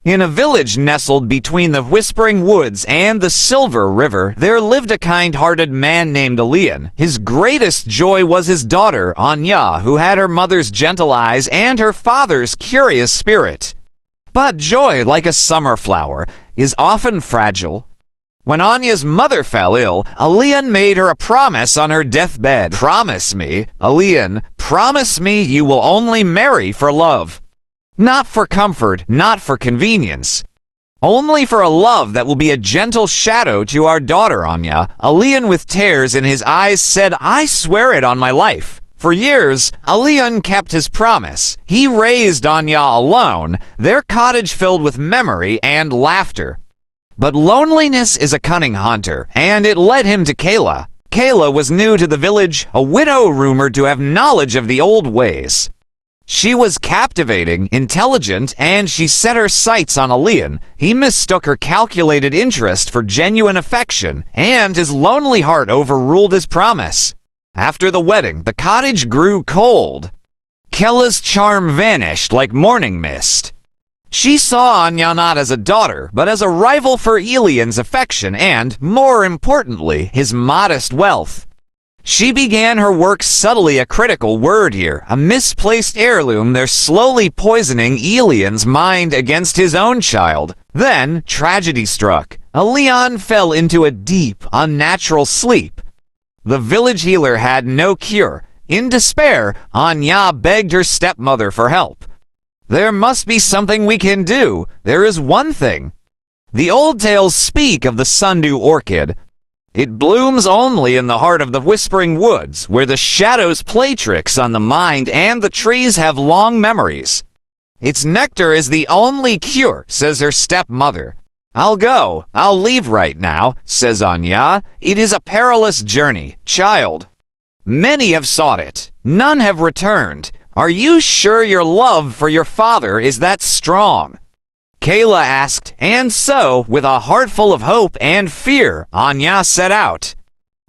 In a village nestled between the Whispering Woods and the Silver River, there lived a kind-hearted man named Elian. His greatest joy was his daughter, Anya, who had her mother's gentle eyes and her father's curious spirit. But joy, like a summer flower, is often fragile. When Anya's mother fell ill, Elian made her a promise on her deathbed. "Promise me, Elian, promise me you will only marry for love. Not for comfort, not for convenience. Only for a love that will be a gentle shadow to our daughter Anya." Elian, with tears in his eyes, said, "I swear it on my life." For years, Elian kept his promise. He raised Anya alone, their cottage filled with memory and laughter. But loneliness is a cunning hunter, and it led him to Kayla. Kayla was new to the village, a widow rumored to have knowledge of the old ways. She was captivating, intelligent, and she set her sights on Elian. He mistook her calculated interest for genuine affection, and his lonely heart overruled his promise. After the wedding, the cottage grew cold. Kayla's charm vanished like morning mist. She saw Anya not as a daughter, but as a rival for Elian's affection and, more importantly, his modest wealth. She began her work subtly, a critical word here, a misplaced heirloom. They're slowly poisoning Elian's mind against his own child. Then, tragedy struck. Elian fell into a deep, unnatural sleep. The village healer had no cure. In despair, Anya begged her stepmother for help. "There must be something we can do. There is one thing. The old tales speak of the sundew orchid. It blooms only in the heart of the Whispering Woods, where the shadows play tricks on the mind and the trees have long memories. Its nectar is the only cure," says her stepmother. "I'll go. I'll leave right now," says Anya. "It is a perilous journey, child. Many have sought it. None have returned. Are you sure your love for your father is that strong?" Kayla asked, and so, with a heart full of hope and fear, Anya set out.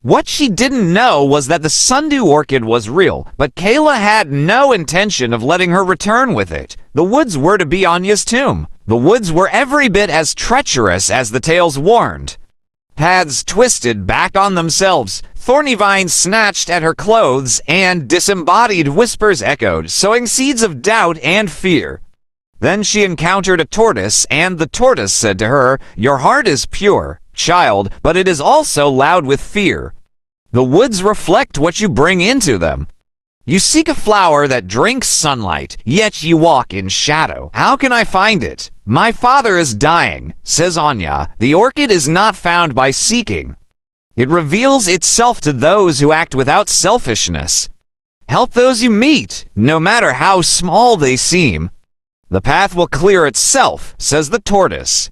What she didn't know was that the sundew orchid was real, but Kayla had no intention of letting her return with it. The woods were to be Anya's tomb. The woods were every bit as treacherous as the tales warned. Paths twisted back on themselves, thorny vines snatched at her clothes, and disembodied whispers echoed, sowing seeds of doubt and fear. Then she encountered a tortoise, and the tortoise said to her, "Your heart is pure, child, but it is also loud with fear. The woods reflect what you bring into them. You seek a flower that drinks sunlight, yet you walk in shadow. How can I find it? My father is dying," says Anya. "The orchid is not found by seeking. It reveals itself to those who act without selfishness. Help those you meet, no matter how small they seem. The path will clear itself," says the tortoise.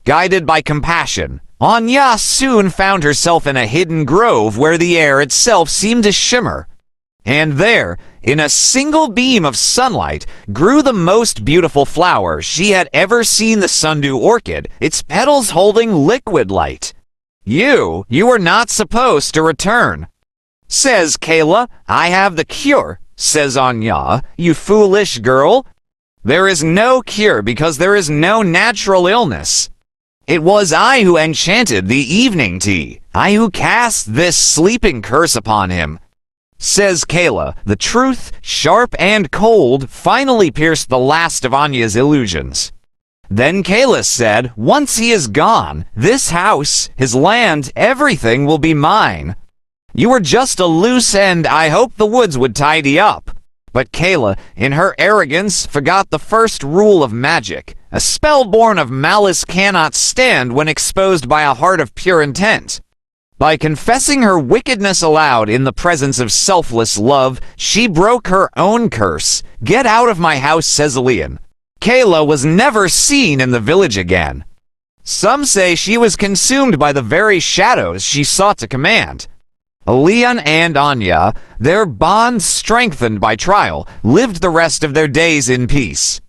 Guided by compassion, Anya soon found herself in a hidden grove where the air itself seemed to shimmer. And there, in a single beam of sunlight, grew the most beautiful flower she had ever seen, the sundew orchid, its petals holding liquid light. You were not supposed to return," says Kayla. "I have the cure," says Anya. "You foolish girl. There is no cure because there is no natural illness. It was I who enchanted the evening tea, I who cast this sleeping curse upon him," says Kayla. The truth, sharp and cold, finally pierced the last of Anya's illusions. Then Kayla said, "Once he is gone, this house, his land, everything will be mine. You were just a loose end I hoped the woods would tidy up." But Kayla, in her arrogance, forgot the first rule of magic. A spell born of malice cannot stand when exposed by a heart of pure intent. By confessing her wickedness aloud in the presence of selfless love, she broke her own curse. "Get out of my house," says Elian. Kayla was never seen in the village again. Some say she was consumed by the very shadows she sought to command. Elian and Anya, their bond strengthened by trial, lived the rest of their days in peace.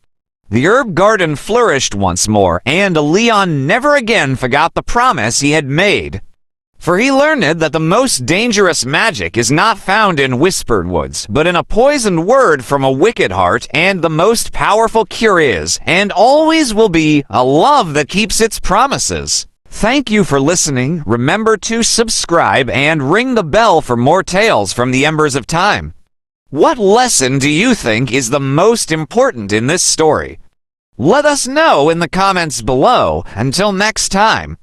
The herb garden flourished once more, and Elian never again forgot the promise he had made. For he learned that the most dangerous magic is not found in whispered woods, but in a poisoned word from a wicked heart, and the most powerful cure is, and always will be, a love that keeps its promises. Thank you for listening. Remember to subscribe and ring the bell for more tales from the embers of time. What lesson do you think is the most important in this story? Let us know in the comments below. Until next time,